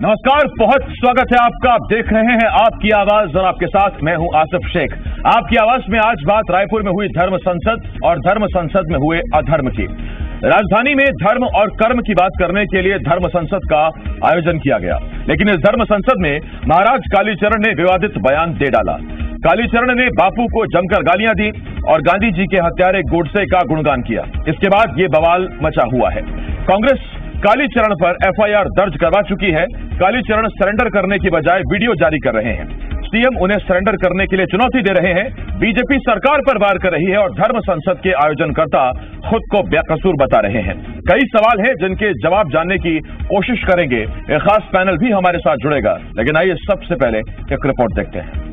नमस्कार, बहुत स्वागत है आपका। आप देख रहे हैं आपकी आवाज और आपके साथ मैं हूं आसिफ शेख। आपकी आवाज में आज बात रायपुर में हुई धर्म संसद और धर्म संसद में हुए अधर्म की। राजधानी में धर्म और कर्म की बात करने के लिए धर्म संसद का आयोजन किया गया, लेकिन इस धर्म संसद में महाराज कालीचरण ने विवादित बयान दे डाला। कालीचरण ने बापू को जमकर गालियां दी और गांधी जी के हत्यारे गोडसे का गुणगान किया। इसके बाद ये बवाल मचा हुआ है। कांग्रेस कालीचरण पर एफआईआर दर्ज करवा चुकी है। कालीचरण सरेंडर करने की बजाय वीडियो जारी कर रहे हैं। सीएम उन्हें सरेंडर करने के लिए चुनौती दे रहे हैं। बीजेपी सरकार पर वार कर रही है और धर्म संसद के आयोजनकर्ता खुद को बेकसूर बता रहे हैं। कई सवाल हैं जिनके जवाब जानने की कोशिश करेंगे। एक खास पैनल भी हमारे साथ जुड़ेगा, लेकिन आइए सबसे पहले एक रिपोर्ट देखते हैं।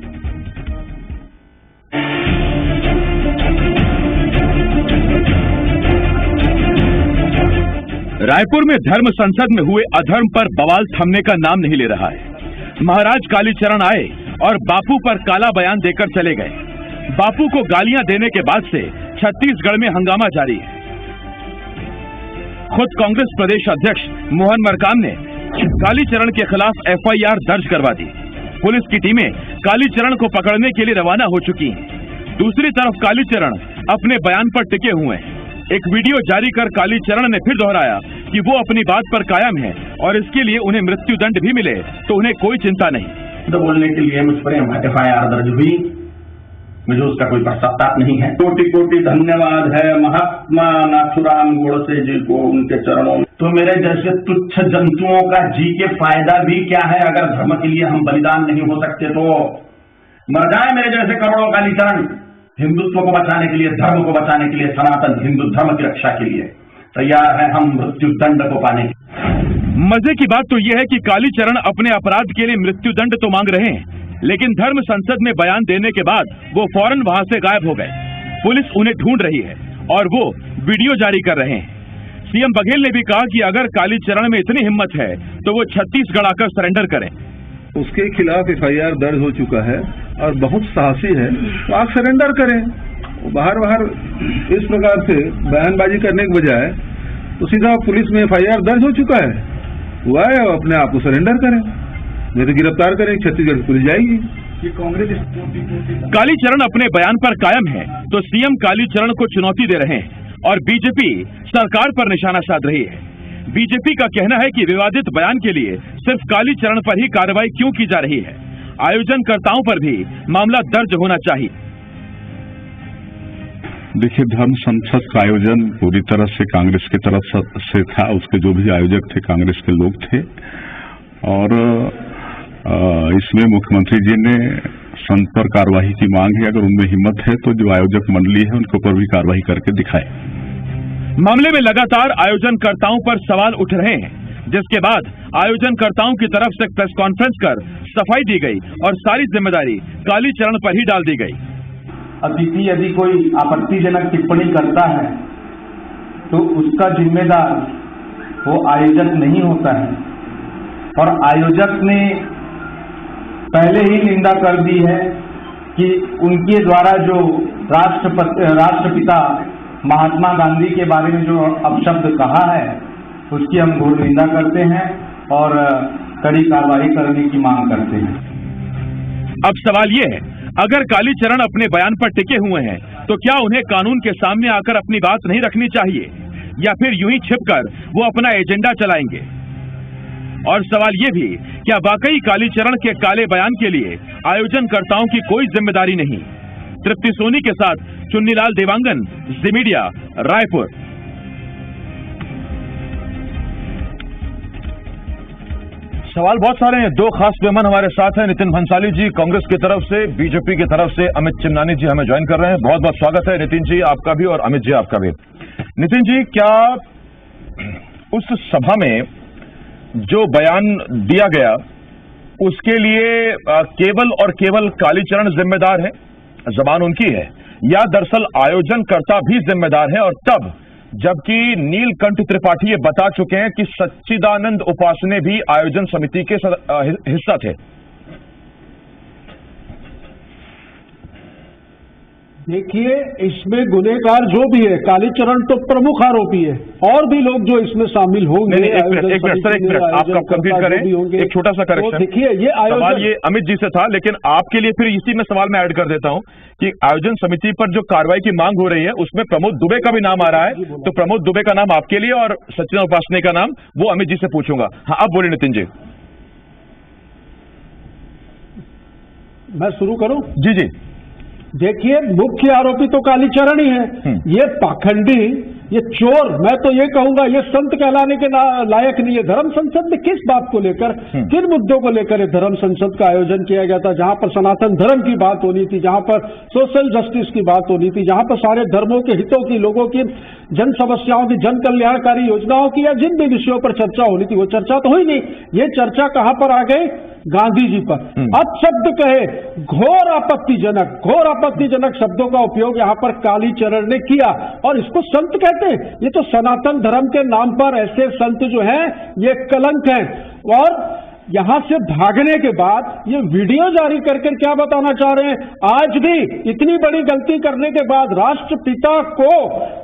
रायपुर में धर्म संसद में हुए अधर्म पर बवाल थमने का नाम नहीं ले रहा है। महाराज कालीचरण आए और बापू पर काला बयान देकर चले गए। बापू को गालियां देने के बाद से छत्तीसगढ़ में हंगामा जारी है। खुद कांग्रेस प्रदेश अध्यक्ष मोहन मरकाम ने कालीचरण के खिलाफ एफआईआर दर्ज करवा दी। पुलिस की टीमें कालीचरण को पकड़ने के लिए रवाना हो चुकी हैं। दूसरी तरफ कालीचरण अपने बयान पर टिके हुए हैं। एक वीडियो जारी कर कालीचरण ने फिर दोहराया कि वो अपनी बात पर कायम है और इसके लिए उन्हें मृत्युदंड भी मिले तो उन्हें कोई चिंता नहीं। तो बोलने के लिए मुझ पर एफआईआर दर्ज हुई, मुझे उसका कोई पश्चाताप नहीं है। कोटि कोटि धन्यवाद है महात्मा नाथुराम गोडसे जी को, उनके चरणों में। तो मेरे जैसे तुच्छ जंतुओं का जी के फायदा भी क्या है? अगर धर्म के लिए हम बलिदान नहीं हो सकते तो मर जाए मेरे जैसे करोड़ों कालीचरण। हिंदुत्व को बचाने के लिए, धर्म को बचाने के लिए, सनातन हिंदू धर्म की रक्षा के लिए तैयार है हम मृत्युदंड को पाने के। मजे की बात तो यह है कि कालीचरण अपने अपराध के लिए मृत्युदंड तो मांग रहे हैं, लेकिन धर्म संसद में बयान देने के बाद वो फौरन वहां से गायब हो गए। पुलिस उन्हें ढूंढ रही है और वो वीडियो जारी कर रहे हैं। सीएम बघेल ने भी कहा कि अगर कालीचरण में इतनी हिम्मत है तो वो छत्तीसगढ़ आकर सरेंडर करें। उसके खिलाफ एफआईआर दर्ज हो चुका है और बहुत साहसी है, तो आप सरेंडर करें। बाहर बाहर इस प्रकार से बयानबाजी करने के बजाय तो सीधा पुलिस में एफआईआर दर्ज हो चुका है, हुआ है, अपने आप को सरेंडर करें, नहीं तो गिरफ्तार करें, छत्तीसगढ़ पुलिस जाएगी। ये कांग्रेस कालीचरण अपने बयान पर कायम है तो सीएम कालीचरण को चुनौती दे रहे हैं और बीजेपी सरकार पर निशाना साध रही है। बीजेपी का कहना है कि विवादित बयान के लिए सिर्फ कालीचरण पर ही कार्रवाई क्यों की जा रही है, आयोजनकर्ताओं पर भी मामला दर्ज होना चाहिए। देखिए, धर्म संसद का आयोजन पूरी तरह से कांग्रेस की तरफ से था। उसके जो भी आयोजक थे कांग्रेस के लोग थे और इसमें मुख्यमंत्री जी ने संत पर कार्रवाई की मांग है। अगर उनमें हिम्मत है तो जो आयोजक मंडली है उनके ऊपर भी कार्रवाई करके दिखाए। मामले में लगातार आयोजनकर्ताओं पर सवाल उठ रहे हैं, जिसके बाद आयोजनकर्ताओं की तरफ से प्रेस कॉन्फ्रेंस कर सफाई दी गई और सारी जिम्मेदारी कालीचरण पर ही डाल दी गई। अतिथि यदि कोई आपत्तिजनक टिप्पणी करता है तो उसका जिम्मेदार वो आयोजक नहीं होता है, और आयोजक ने पहले ही निंदा कर दी है कि उनके द्वारा जो राष्ट्रपिता महात्मा गांधी के बारे में जो अपशब्द कहा है उसकी हम घोर निंदा करते हैं और कड़ी कार्रवाई करने की मांग करते हैं। अब सवाल ये है, अगर कालीचरण अपने बयान पर टिके हुए हैं तो क्या उन्हें कानून के सामने आकर अपनी बात नहीं रखनी चाहिए, या फिर यूं ही छिपकर वो अपना एजेंडा चलाएंगे? और सवाल ये भी, क्या वाकई कालीचरण के काले बयान के लिए आयोजनकर्ताओं की कोई जिम्मेदारी नहीं? तृप्ति सोनी के साथ चुन्नीलाल देवांगन, जी मीडिया, रायपुर। सवाल बहुत सारे हैं। दो खास मेहमान हमारे साथ हैं। नितिन भंसाली जी कांग्रेस की तरफ से, बीजेपी की तरफ से अमित चिमनानी जी हमें ज्वाइन कर रहे हैं। बहुत बहुत स्वागत है नितिन जी आपका भी और अमित जी आपका भी। नितिन जी, क्या उस सभा में जो बयान दिया गया उसके लिए केवल और केवल कालीचरण जिम्मेदार है, जबान उनकी है, या दरअसल आयोजनकर्ता भी जिम्मेदार है? और तब जबकि नीलकंठ त्रिपाठी ये बता चुके हैं कि सच्चिदानंद उपासने भी आयोजन समिति के हिस्सा थे। देखिए, इसमें गुनहगार जो भी है, कालीचरण तो प्रमुख आरोपी है, और भी लोग जो इसमें शामिल होंगे। एक मिनट आपका कंप्लीट करें, एक छोटा सा करेक्शन। देखिए, ये सवाल ये अमित जी से था, लेकिन आपके लिए फिर इसी में सवाल मैं ऐड कर देता हूं कि आयोजन समिति पर जो कार्रवाई की मांग हो रही है उसमें प्रमोद दुबे का भी नाम आ रहा है, तो प्रमोद दुबे का नाम आपके लिए और सचिन उपासने का नाम वो अमित जी से पूछूंगा। हाँ, अब बोलिए नितिन जी। मैं शुरू करूं? जी जी। देखिए, मुख्य आरोपी तो कालीचरण ही है। ये पाखंडी, ये चोर, मैं तो ये कहूंगा ये संत कहलाने के लायक नहीं है। धर्म संसद में किस बात को लेकर, किन मुद्दों को लेकर ये धर्म संसद का आयोजन किया गया था? जहां पर सनातन धर्म की बात होनी थी, जहां पर सोशल जस्टिस की बात होनी थी, जहां पर सारे धर्मों के हितों की, लोगों की जन समस्याओं की, जन कल्याणकारी योजनाओं की, या जिन भी विषयों पर चर्चा होनी थी वो चर्चा तो हुई नहीं। ये चर्चा कहां पर आ गई? गांधी जी पर। अपशब्द कहे, घोर आपत्तिजनक शब्दों का उपयोग यहां पर कालीचरण ने किया, और इसको संत कहते हैं। ये तो सनातन धर्म के नाम पर ऐसे संत जो हैं ये कलंक हैं। और यहां से भागने के बाद ये वीडियो जारी करके क्या बताना चाह रहे हैं? आज भी इतनी बड़ी गलती करने के बाद, राष्ट्रपिता को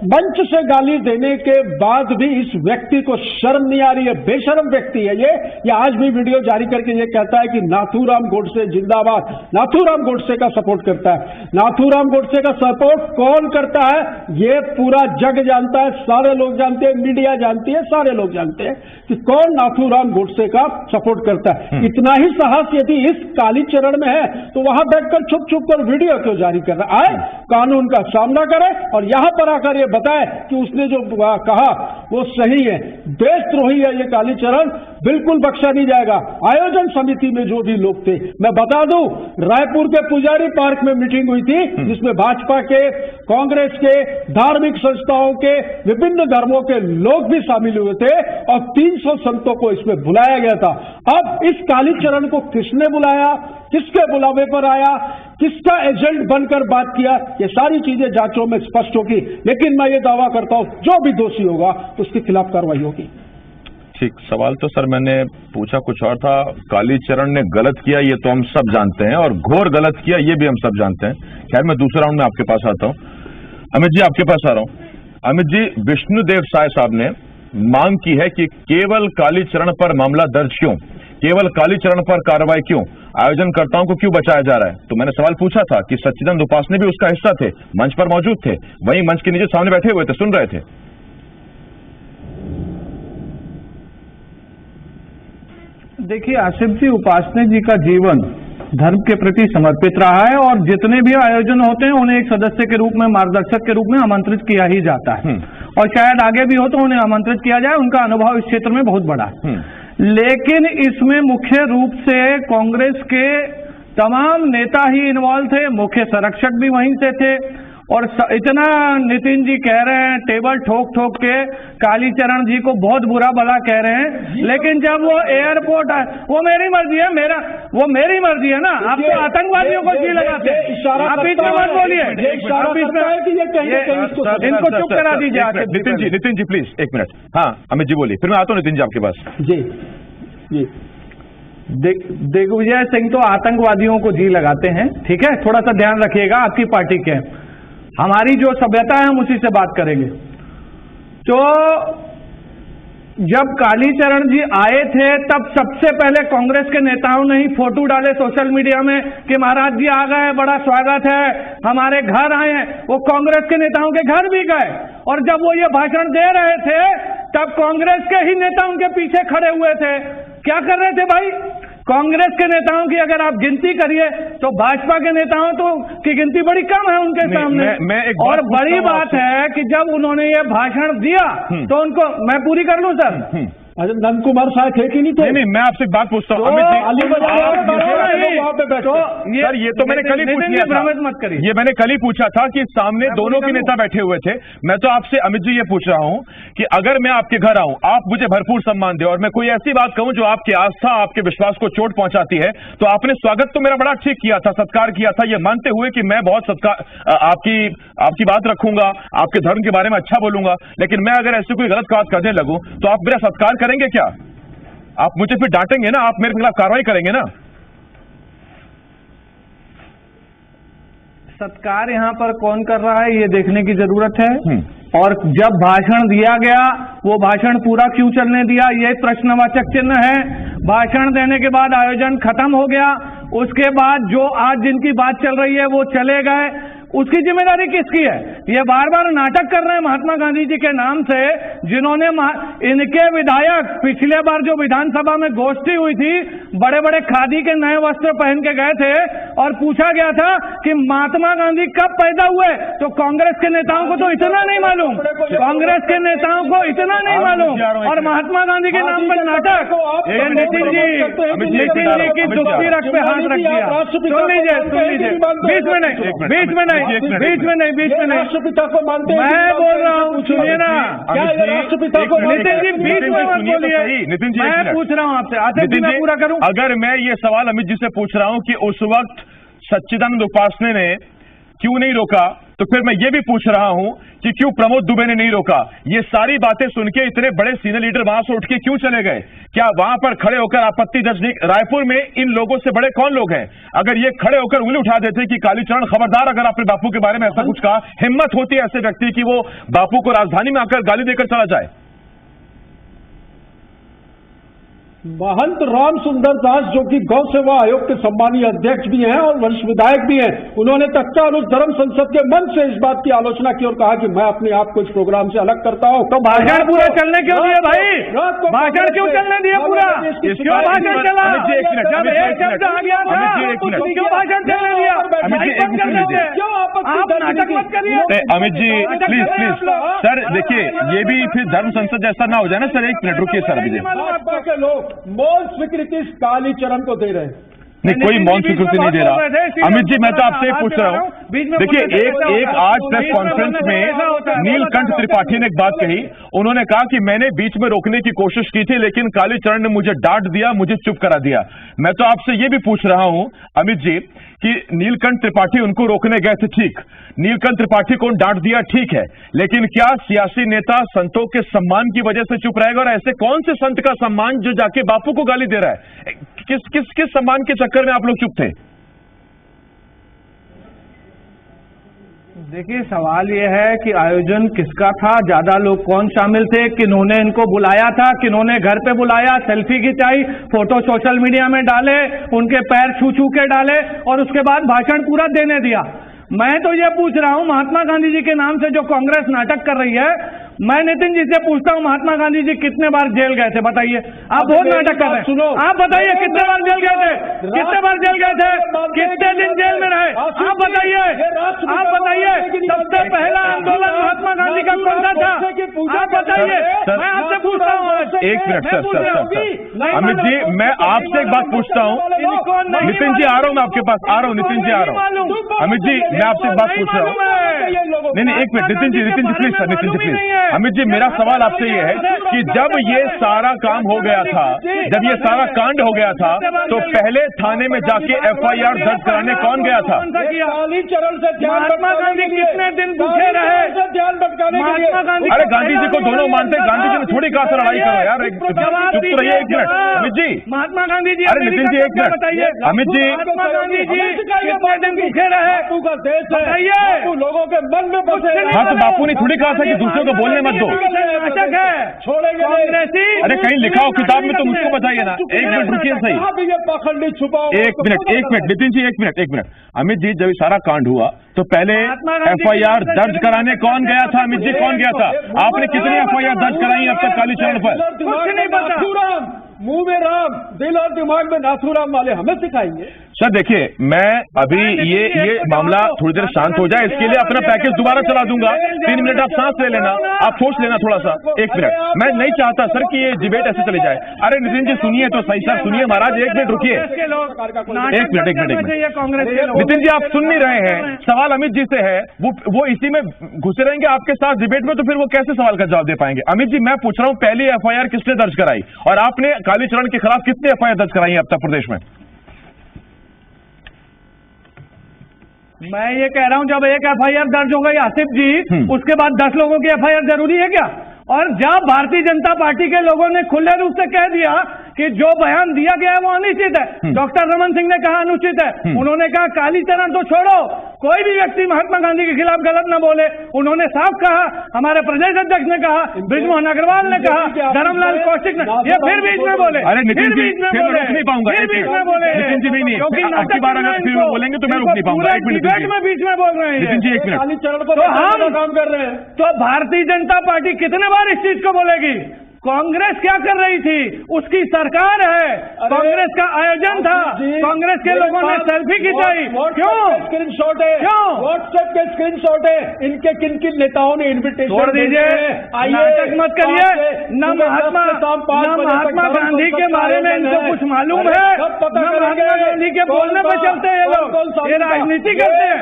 मंच से गाली देने के बाद भी इस व्यक्ति को शर्म नहीं आ रही है। बेशर्म व्यक्ति है ये आज भी वीडियो जारी करके ये कहता है कि नाथूराम गोडसे जिंदाबाद। नाथूराम गोडसे का सपोर्ट करता है। नाथूराम गोडसे का सपोर्ट कौन करता है ये पूरा जग जानता है, सारे लोग जानते हैं, मीडिया जानती है, सारे लोग जानते हैं कि कौन नाथूराम गोडसे का सपोर्ट करता है। इतना ही साहस यदि इस कालीचरण में है तो वहां बैठकर छुप छुप कर वीडियो क्यों जारी कर रहा है? कानून का सामना करे और यहां पर आकर ये बताए कि उसने जो कहा वो सही है। देशद्रोही है ये कालीचरण, बिल्कुल बख्शा नहीं जाएगा। आयोजन समिति में जो भी लोग थे, मैं बता दूं, रायपुर के पुजारी पार्क में मीटिंग हुई थी जिसमें भाजपा के, कांग्रेस के, धार्मिक संस्थाओं के, विभिन्न धर्मों के लोग भी शामिल हुए थे और 300 संतों को इसमें बुलाया गया था। अब इस कालीचरण को किसने बुलाया, किसके बुलावे पर आया, किसका एजेंट बनकर बात किया, ये सारी चीजें जांचों में स्पष्ट होगी। लेकिन मैं ये दावा करता हूं जो भी दोषी होगा उसके खिलाफ कार्रवाई होगी। ठीक, सवाल तो सर मैंने पूछा कुछ और था। कालीचरण ने गलत किया ये तो हम सब जानते हैं, और घोर गलत किया ये भी हम सब जानते हैं। खैर, मैं दूसरे राउंड में आपके पास आता हूं। अमित जी, आपके पास आ रहा हूं। अमित जी, विष्णुदेव साय साहब ने मांग की है कि केवल कालीचरण पर मामला दर्ज क्यों, केवल कालीचरण पर कार्रवाई क्यों, आयोजनकर्ताओं को क्यों बचाया जा रहा है? तो मैंने सवाल पूछा था कि सच्चिदानंद उपासने भी उसका हिस्सा थे, मंच पर मौजूद थे, वहीं मंच के नीचे सामने बैठे हुए थे, सुन रहे थे। देखिए, आसिफ जी, उपासने जी का जीवन धर्म के प्रति समर्पित रहा है और जितने भी आयोजन होते हैं उन्हें एक सदस्य के रूप में, मार्गदर्शक के रूप में आमंत्रित किया ही जाता है, और शायद आगे भी हो तो उन्हें आमंत्रित किया जाए। उनका अनुभव इस क्षेत्र में बहुत बड़ा है। लेकिन इसमें मुख्य रूप से कांग्रेस के तमाम नेता ही इन्वॉल्व थे, मुख्य संरक्षक भी वहीं से थे। और इतना नितिन जी कह रहे हैं, टेबल ठोक ठोक के कालीचरण जी को बहुत बुरा भला कह रहे हैं, लेकिन जब वो एयरपोर्ट आए, वो मेरी मर्जी है, वो मेरी मर्जी है ना। आप तो आतंकवादियों को जी लगाते हैं, आप बीच में मत बोलिए, इनको चुप करा दीजिए। नितिन जी प्लीज एक मिनट। हाँ अमित जी बोलिए, फिर मैं आता हूँ नितिन जी आपके पास। जी, दिग्विजय सिंह तो आतंकवादियों को जी लगाते हैं, ठीक है, थोड़ा सा ध्यान रखिएगा, आपकी पार्टी के। हमारी जो सभ्यता है हम उसी से बात करेंगे। तो जब कालीचरण जी आए थे तब सबसे पहले कांग्रेस के नेताओं ने ही फोटो डाले सोशल मीडिया में कि महाराज जी आ गए, बड़ा स्वागत है, हमारे घर आए हैं। वो कांग्रेस के नेताओं के घर भी गए, और जब वो ये भाषण दे रहे थे तब कांग्रेस के ही नेता उनके पीछे खड़े हुए थे। क्या कर रहे थे भाई? कांग्रेस के नेताओं की अगर आप गिनती करिए तो भाजपा के नेताओं की गिनती बड़ी कम है उनके सामने। और बड़ी बात है कि जब उन्होंने ये भाषण दिया तो उनको, मैं पूरी कर लूं सर, नंद कुमार साहब थे कि नहीं थे? नहीं, मैं आपसे बात पूछता हूँ। सर ये तो मैंने कल ही पूछ लिया था, मत करिए। ये मैंने कल ही पूछा था कि सामने दोनों के नेता बैठे हुए थे। मैं तो आपसे अमित जी ये पूछ रहा हूँ कि अगर मैं आपके घर आऊं, आप मुझे भरपूर सम्मान दे और मैं कोई ऐसी बात कहूं जो आपकी आस्था, आपके विश्वास को चोट पहुंचाती है, तो आपने स्वागत तो मेरा बड़ा ठीक किया था, सत्कार किया था, ये मानते हुए कि मैं बहुत सत्कार आपकी बात रखूंगा, आपके धर्म के बारे में अच्छा बोलूंगा। लेकिन मैं अगर ऐसी कोई गलत बात करने लगूं तो आप मेरा सत्कार करेंगे क्या? आप मुझे फिर डांटेंगे ना, आप मेरे खिलाफ कार्रवाई करेंगे ना? सत्कार यहाँ पर कौन कर रहा है ये देखने की जरूरत है। और जब भाषण दिया गया वो भाषण पूरा क्यों चलने दिया, ये प्रश्नवाचक चिन्ह है। भाषण देने के बाद आयोजन खत्म हो गया, उसके बाद जो आज जिनकी बात चल रही है वो चले गए, उसकी जिम्मेदारी किसकी है? ये बार बार नाटक कर रहे हैं महात्मा गांधी जी के नाम से, जिन्होंने इनके विधायक पिछले बार जो विधानसभा में गोष्ठी हुई थी, बड़े बड़े खादी के नए वस्त्र पहन के गए थे और पूछा गया था कि महात्मा गांधी कब पैदा हुए, तो कांग्रेस के नेताओं को तो इतना नहीं मालूम, कांग्रेस के नेताओं को इतना नहीं मालूम, और महात्मा गांधी के नाम पर नाटक। नितिन जी की दुखती रख पे हाथ रख दिया। सुन लीजिए, बीच में नहीं, राष्ट्रपिता को मानते हैं? मैं बोल रहा हूँ, सुनिए ना, राष्ट्रपिता को नितिन जी बीच में मत बोलिए। नितिन जी मैं पूछ रहा हूँ आपसे, आसिफ जी मैं पूरा करूँ? अगर मैं ये सवाल अमित जी से पूछ रहा हूँ कि उस वक्त सच्चिदानंद उपासने ने क्यों नहीं रोका, तो फिर मैं ये भी पूछ रहा हूं कि क्यों प्रमोद दुबे ने नहीं रोका। ये सारी बातें सुन के इतने बड़े सीनियर लीडर वहां से उठ के क्यों चले गए? क्या वहां पर खड़े होकर आपत्ति दर्ज नहीं? रायपुर में इन लोगों से बड़े कौन लोग हैं? अगर ये खड़े होकर उंगली उठा देते कि कालीचरण खबरदार अगर आपने बापू के बारे में ऐसा कुछ कहा, हिम्मत होती है ऐसे व्यक्ति की वो बापू को राजधानी में आकर गाली देकर चला जाए। महंत राम सुंदर दास, जो कि गौ सेवा आयोग के सम्मानीय अध्यक्ष भी हैं और वरिष्ठ विधायक भी हैं, उन्होंने तत्काल उस धर्म संसद के मंच से इस बात की आलोचना की और कहा कि मैं अपने आप को इस प्रोग्राम से अलग करता हूं। तो भाषण पूरा चलने क्यों दिया भाई? भाषण क्यों चलने दिया पूरा? क्यों भाषण चला? जब एक शब्द आ गया था क्यों भाषण चलने दिया? आप नाटक मत करिए। अमित जी प्लीज सर, देखिए ये भी फिर धर्म संसद जैसा ना हो जाए ना सर। एक मिनट रुकिए सर। भाजपा के लोग मौन स्वीकृति कालीचरण को दे रहे हैं। नहीं, कोई मौन स्वीकृति नहीं दे रहा। अमित जी मैं तो आपसे पूछ रहा हूँ, देखिए एक आज प्रेस कॉन्फ्रेंस में नीलकंठ त्रिपाठी ने एक बात कही। उन्होंने कहा कि मैंने बीच में रोकने की कोशिश की थी लेकिन कालीचरण ने मुझे डांट दिया, मुझे चुप करा दिया। मैं तो आपसे ये भी पूछ रहा हूं अमित जी कि नीलकंठ त्रिपाठी उनको रोकने गए थे, ठीक, नीलकंठ त्रिपाठी को डांट दिया, ठीक है, लेकिन क्या सियासी नेता संतों के सम्मान की वजह से चुप रहेगा? और ऐसे कौन से संत का सम्मान जो जाके बापू को गाली दे रहा है? किस सम्मान के चक्कर में आप लोग चुप थे? देखिए सवाल यह है कि आयोजन किसका था, ज्यादा लोग कौन शामिल थे, किन्होंने इनको बुलाया था, किन्होंने घर पे बुलाया, सेल्फी खिंचाई, फोटो सोशल मीडिया में डाले, उनके पैर छू छू के डाले और उसके बाद भाषण पूरा देने दिया। मैं तो ये पूछ रहा हूं महात्मा गांधी जी के नाम से जो कांग्रेस नाटक कर रही है, मैं नितिन जी से पूछता हूं महात्मा गांधी जी कितने बार जेल गए थे? बताइए। आप बहुत नाटक कर रहे हैं, आप बताइए कितने बार जेल गए थे? कितने बार जेल गए थे? कितने दिन जेल में रहे? आप बताइए, आप बताइए। सबसे पहला आंदोलन महात्मा गांधी का कौन सा था? आप बताइए, मैं आपसे पूछता हूँ। एक मिनट सर, अमित जी मैं आपसे एक बात पूछता हूँ। नितिन जी आ रहा हूँ, मैं आपके पास आ रहा हूँ। नितिन जी आ रहा हूँ। अमित जी मैं आपसे एक बात पूछ रहा हूँ। नहीं एक minute Nitin ji please sir, Nitin ji please. Amit ji मेरा सवाल आपसे ये है कि जब ये सारा काम हो गया था, जब ये सारा कांड हो गया था, तो पहले थाने में जाके FIR दर्ज कराने कौन गया था? कालीचरण से महात्मा गांधी कितने दिन भूखे रहे? महात्मा गांधी, अरे गांधी जी को दोनों मानते हैं, गांधी जी ने थोड़ी कहा था लड़ाई करो यार। चुप तो रहिए एक मिनट अमित जी। महात्मा गांधी जी, अरे नितिन जी एक मिनट बताइए। अमित जी महात्मा गांधी जी कितने दिन भूखे रहे? बापू का देश है, बताइए। लोगों के मन में बसे। हाँ तो बापू ने थोड़ी कहा था कि दूसरों को बोलने मत दो। नाटक है, छोड़ेंगे कांग्रेसी। अरे कहीं लिखा हो किताब में तो मुझको बताइए ना। एक मिनट रुकिए सही, पाखंडी छुपाओ। एक मिनट नितिन जी एक मिनट। अमित जी जब ये सारा कांड हुआ तो पहले FIR दर्ज कराने कौन गया था? अमित जी कौन गया था? आपने कितनी FIR दर्ज कराई अब तक कालीचरण पर? कुछ नहीं पता। मुंह में राम, दिल और दिमाग में नाथूराम वाले हमें सिखाएंगे। सर देखिए मैं अभी ये मामला थोड़ी देर शांत हो जाए, इसके लिए अपना पैकेज दोबारा चला दूंगा। 3 मिनट आप सांस ले लेना, आप सोच लेना थोड़ा सा। 1 मिनट, मैं नहीं चाहता सर कि ये डिबेट ऐसे चले जाए। अरे नितिन जी सुनिए तो सही, सर सुनिए महाराज, 1 मिनट रुकिए। एक मिनट नितिन जी आप सुन नहीं रहे हैं। सवाल अमित जी से है, वो इसी में घुसे रहेंगे आपके साथ डिबेट में, तो फिर वो कैसे सवाल का जवाब दे पाएंगे? अमित जी मैं पूछ रहा हूँ पहली FIR किसने दर्ज कराई और आपने कालीचरण के खिलाफ कितनी FIR दर्ज कराई है अब तक प्रदेश में? मैं ये कह रहा हूं जब एक FIR दर्ज हो गई आसिफ जी, उसके बाद 10 लोगों की FIR जरूरी है क्या? और जब भारतीय जनता पार्टी के लोगों ने खुले रूप से कह दिया कि जो बयान दिया गया है वो अनुचित है। डॉक्टर रमन सिंह ने कहा अनुचित है। उन्होंने कहा कालीचरण तो छोड़ो, कोई भी व्यक्ति महात्मा गांधी के खिलाफ गलत न बोले। उन्होंने साफ कहा, हमारे प्रदेश अध्यक्ष ने कहा, बृजमोहन अग्रवाल ने कहा, धर्मलाल कौशिक ने, ये फिर बीच में बोले। अरे नितिन जी, फिर मैं रोक नहीं पाऊंगा। बीच में बोले नितिन जी, नहीं अब की बार अगर फिर बोलेंगे तो मैं रोक नहीं पाऊंगा। एक मिनट में बीच में बोल रहे हैं नितिन जी, एक मिनट। कालीचरण को तो हम काम कर रहे हैं। तो भारतीय जनता पार्टी कितने बार इस चीज को बोलेगी? कांग्रेस क्या कर रही थी? उसकी सरकार है, कांग्रेस का आयोजन था, कांग्रेस के लोगों ने सेल्फी खिंचाई। क्यों? स्क्रीनशॉट है, क्यों? व्हाट्सएप के स्क्रीनशॉट है। इनके किन किन नेताओं ने इन्विटेशन छोड़ दीजिए, नाटक मत करिए। न महात्मा गांधी के बारे में इनको कुछ मालूम है, न महात्मा गांधी के बोलने पर चलते हैं ये लोग। ये राजनीति करते हैं,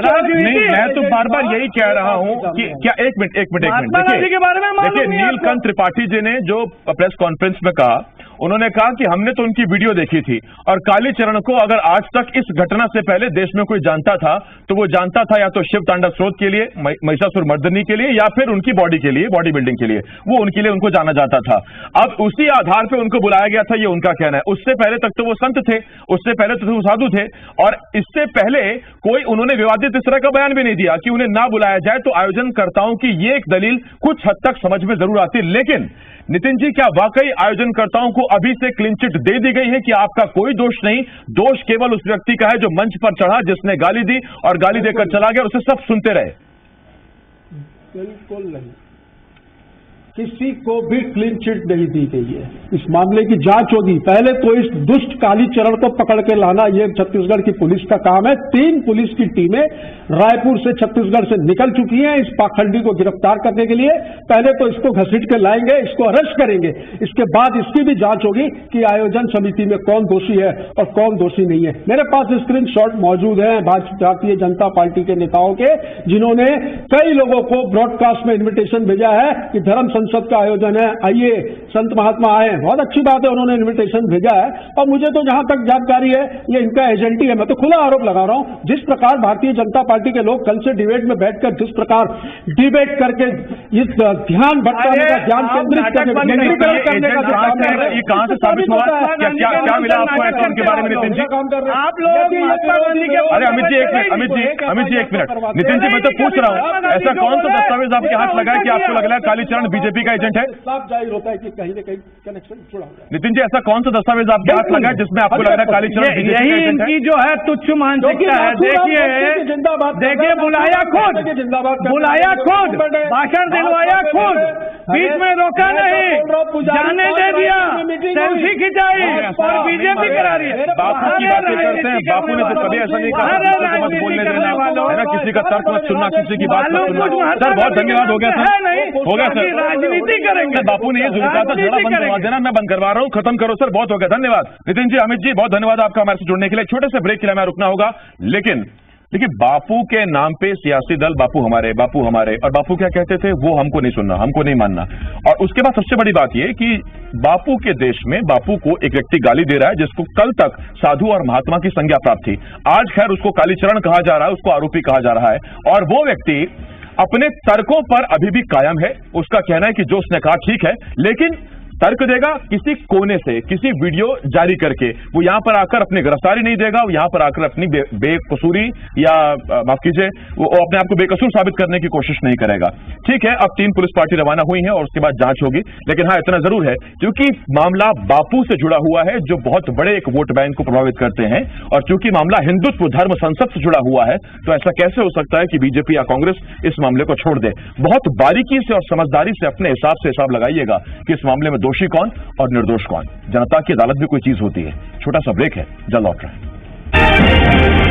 राजनीति। नहीं, मैं तो बार बार यही कह रहा हूं कि क्या, एक मिनट महात्मा गांधी के बारे में देखिए, नीलकंठ त्रिपाठी जी ने जो प्रेस कॉन्फ्रेंस में कहा, उन्होंने कहा कि हमने तो उनकी वीडियो देखी थी और कालीचरण को अगर आज तक इस घटना से पहले देश में कोई जानता था तो वो जानता था या तो शिव तांडव स्रोत के लिए, महिषासुर मर्दनी के लिए, या फिर उनकी बॉडी के लिए, बॉडी बिल्डिंग के लिए, वो उनके लिए उनको जाना जाता था। अब उसी आधार पर उनको बुलाया गया था, ये उनका कहना है। उससे पहले तक तो वो संत थे, उससे पहले तो वो साधु थे, और इससे पहले कोई उन्होंने विवादित इस तरह का बयान भी नहीं दिया कि उन्हें ना बुलाया जाए। तो आयोजनकर्ताओं की ये एक दलील कुछ हद तक समझ में जरूर आती, लेकिन नितिन जी, क्या वाकई आयोजनकर्ताओं को अभी से क्लीन चिट दे दी गई है कि आपका कोई दोष नहीं, दोष केवल उस व्यक्ति का है जो मंच पर चढ़ा, जिसने गाली दी और गाली देकर चला गया, उसे सब सुनते रहे? बिल्कुल नहीं, किसी को भी क्लीन चिट नहीं दी गई है। इस मामले की जांच होगी। पहले तो इस दुष्ट कालीचरण को पकड़ के लाना ये छत्तीसगढ़ की पुलिस का काम है। 3 पुलिस की टीमें रायपुर से, छत्तीसगढ़ से निकल चुकी हैं इस पाखंडी को गिरफ्तार करने के लिए। पहले तो इसको घसीट के लाएंगे, इसको अरेस्ट करेंगे, इसके बाद इसकी भी जांच होगी कि आयोजन समिति में कौन दोषी है और कौन दोषी नहीं है। मेरे पास स्क्रीनशॉट मौजूद है भारतीय जनता पार्टी के नेताओं के, जिन्होंने कई लोगों को ब्रॉडकास्ट में इन्विटेशन भेजा है कि धर्म संसद का आयोजन है, आइए संत महात्मा आए। बहुत अच्छी बात है, उन्होंने इन्विटेशन भेजा है। और मुझे तो जहां तक जानकारी है ये इनका एजेंट ही है। मैं तो खुला आरोप लगा रहा हूं, जिस प्रकार भारतीय जनता पार्टी के लोग कल से डिबेट में बैठकर जिस प्रकार डिबेट करके इस ध्यान भटकाने का, ध्यान केंद्रित करने का, ये कहां से साबित हुआ? क्या मिला आपको ऐसा उनके बारे में नितिन जी? आप लोग महात्मा गांधी के, अरे अमित जी एक मिनट, नितिन जी मैं तो पूछ रहा हूं, ऐसा कौन सा दस्तावेज आपके हाथ लगा है कि आपको लग रहा है कालीचरण बीजेपी का एजेंट है? साफ जाहिर होता है कि कहीं न कहीं कनेक्शन जुड़ा हुआ है। नितिन जी, ऐसा कौन सा दस्तावेज आपके हाथ लगा है जिसमें आपको लग रहा है कालीचरण बीजेपी का यही एजेंट है? इनकी जो है तुच्छ मानसिकता है। देखिए बुलाया खुद, भाषण दिलवाया खुद, बीच में रोका नहीं, जाने दे दिया, सेल्फी खिंचाई और बीजेपी करा रही है। बापू की बातें करते हैं, बापू ने तो कभी ऐसा नहीं कहा मत बोलने देना है ना, किसी का तर्क मत सुनना, किसी की बात मत सुनना। सर बहुत धन्यवाद, हो गया सर, हो गया सर, राजनीति करेंगे। बापू ने ये जरूर कहा था, झगड़ा बंद करवा देना, मैं बंद करवा रहा हूँ, खत्म करो सर, बहुत हो गया। धन्यवाद नितिन जी, अमित जी बहुत धन्यवाद आपका हमारे से जुड़ने के लिए। छोटे से ब्रेक के लिए हमें रुकना होगा, लेकिन देखिए बापू के नाम पे सियासी दल बापू हमारे, और बापू क्या कहते थे वो हमको नहीं सुनना, हमको नहीं मानना। और उसके बाद सबसे बड़ी बात यह कि बापू के देश में बापू को एक व्यक्ति गाली दे रहा है जिसको कल तक साधु और महात्मा की संज्ञा प्राप्त थी, आज खैर उसको कालीचरण कहा जा रहा है, उसको आरोपी कहा जा रहा है। और वो व्यक्ति अपने तर्कों पर अभी भी कायम है। उसका कहना है कि जो उसने कहा ठीक है, लेकिन तर्क देगा किसी कोने से, किसी वीडियो जारी करके। वो यहां पर आकर अपनी गिरफ्तारी नहीं देगा, वो यहां पर आकर अपनी बेकसूरी या माफ कीजिए वो अपने आप को बेकसूर साबित करने की कोशिश नहीं करेगा। ठीक है, अब 3 पुलिस पार्टी रवाना हुई है और उसके बाद जांच होगी, लेकिन हाँ इतना जरूर है क्योंकि मामला बापू से जुड़ा हुआ है जो बहुत बड़े एक वोट बैंक को प्रभावित करते हैं, और चूंकि मामला हिंदुत्व धर्म संसद से जुड़ा हुआ है तो ऐसा कैसे हो सकता है कि बीजेपी या कांग्रेस इस मामले को छोड़ दे। बहुत बारीकी से और समझदारी से अपने हिसाब से हिसाब लगाइएगा कि इस मामले में दोषी कौन और निर्दोष कौन। जनता की अदालत भी कोई चीज होती है। छोटा सा ब्रेक है, जल्द लौट रहे हैं।